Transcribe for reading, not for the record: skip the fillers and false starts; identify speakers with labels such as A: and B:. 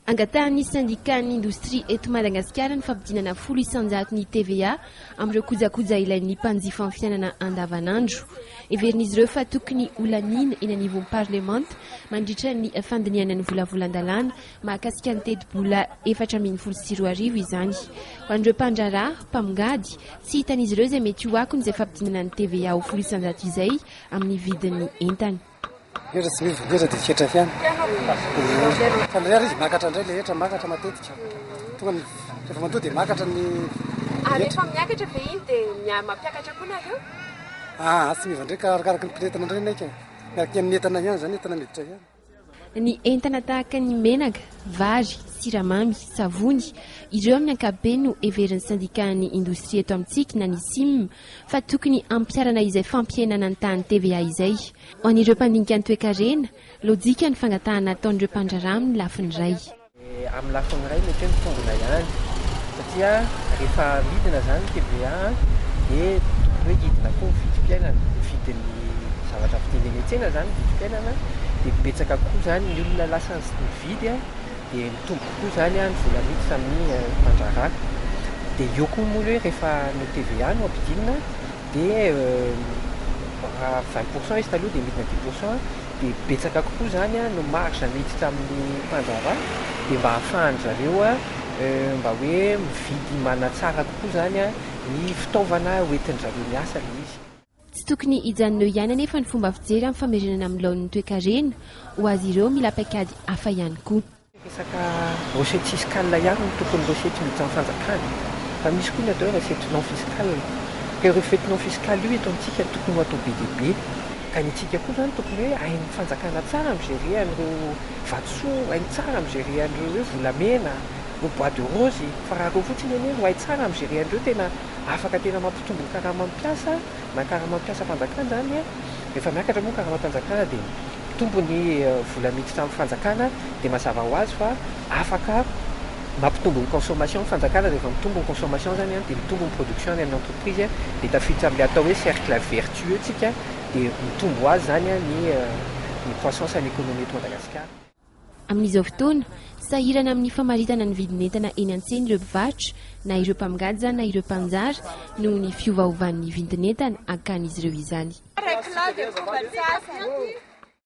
A: Angatahan'ny syndicat-ny indostria eto Madagasikara ny fampidinana 100% ny TVA amin'ireo kojakoja ilain'ny mpanjifa amin'ny fiainana andavanandro. Heverin'izy ireo fa tokony holanina eny anivon'ny Parlemanta mandritra ny fandiniana ny volavolan-dalàna mahakasika ny teti-bola 4.4 izany. Ho an'ireo mpandraharaha, mpamongady, tsy hitan'izy ireo izay mety ho akony izay fampidinana ny TVA ho 100% izay amin'ny vidin'ny entany.
B: Rehetra tsy mivoatra dia tsy etra fiana. Fa ny izy makatra indray ilay etra makatra matetika. Tonga ny rehefa mandoa dia makatra ny
A: rehefa miakatra ve iny dia mampiakatra koa nareo?
B: Tsy miva ndray ka arakaraky ny mpiretana indray naika. Miaraka amin'ny entana ihany izany entana miditra ihany.
A: Ny entana tahaka ny menaka, vary, siramamy, savony, ireo amin'ny ankapobeny no heverin'ny syndicat-ny indostria eto amintsika na ny SIM fa tokony ampiarana izay fampihenana ny tahan'ny TVA izay. Ho an'ireo mpandinika ny toe-karena, lojika ny fangatahana ataon'ireo mpandraharaha amin'ny lafiny iray.
C: Amin'ny lafiny iray mety hoe mitombona ihany satria rehefa midina izany ny TVA dia tokony hoe hidina koa ny vidim-piainana, vidin'ny zavatra vidin'ny tsena izany vidim-piainana. Dia betsaka kokoa izany ny olona lasa mividy dia mitombo kokoa izany ny vola miditra amin'ny mpandraharaha. Dia eo koa moa hoe rehefa ny TVA no ampidinina dia 20% izy taloha dia midina 10%, dia betsaka kokoa izany no marge miditra amin'ny mpandraharaha dia mba hahafahan'ny zareo mba hoe mividy manatsara kokoa izany ny fitaovana hoentin'izareo miasa ilay izy.
A: Tsy tokony hijanona eo ihany anefa ny fomba fijery amin'ny famerenana amin'ny laon'ny toe-karena ho azy ireo mila paikady hafa ihany koa.
C: Resaka recette fiscale ihany no tokony recette miditra amin'ny fanjakana. Fa misy koa ny atao hoe recette non fiscale. Ka recette non fiscale io eto amintsika tokony ho atao be dia be. Ka ny antsika koa izany tokony hoe hain'ny fanjakana tsara migerer an'ireo vatosoa, hainy tsara migerer an'ireo hoe volamena, no bois de rose. Fa raha reo fotsiny anie no hay tsara migerer an'ireo tena afaka tena mampitombo ny karaha-mampiasa na karaha-mampiasa fanjakana izany rehefa miakatra moa karaha-mampiasa dia mitombo ny vola miditra amin'ny fanjakana dia mazava ho azy fa afaka mampitombo ny consommation ny fanjakana rehefa mitombo ny consommation izany dia mitombo ny production any amin'ny entreprise dia tafiditra amin'ilay atao hoe cercle vertueux tsika dia mitombo ho azy izany ny croissance any économie eto Madagasikara.
A: Amin'izao fotoana, sahirana amin'ny famaritana ny vidin'entana eny an-tsena ireo mpivarotra na ireo mpamongady na ireo mpanjara noho ny fiovaovan'ny vidin'entana ankan'izy ireo izany.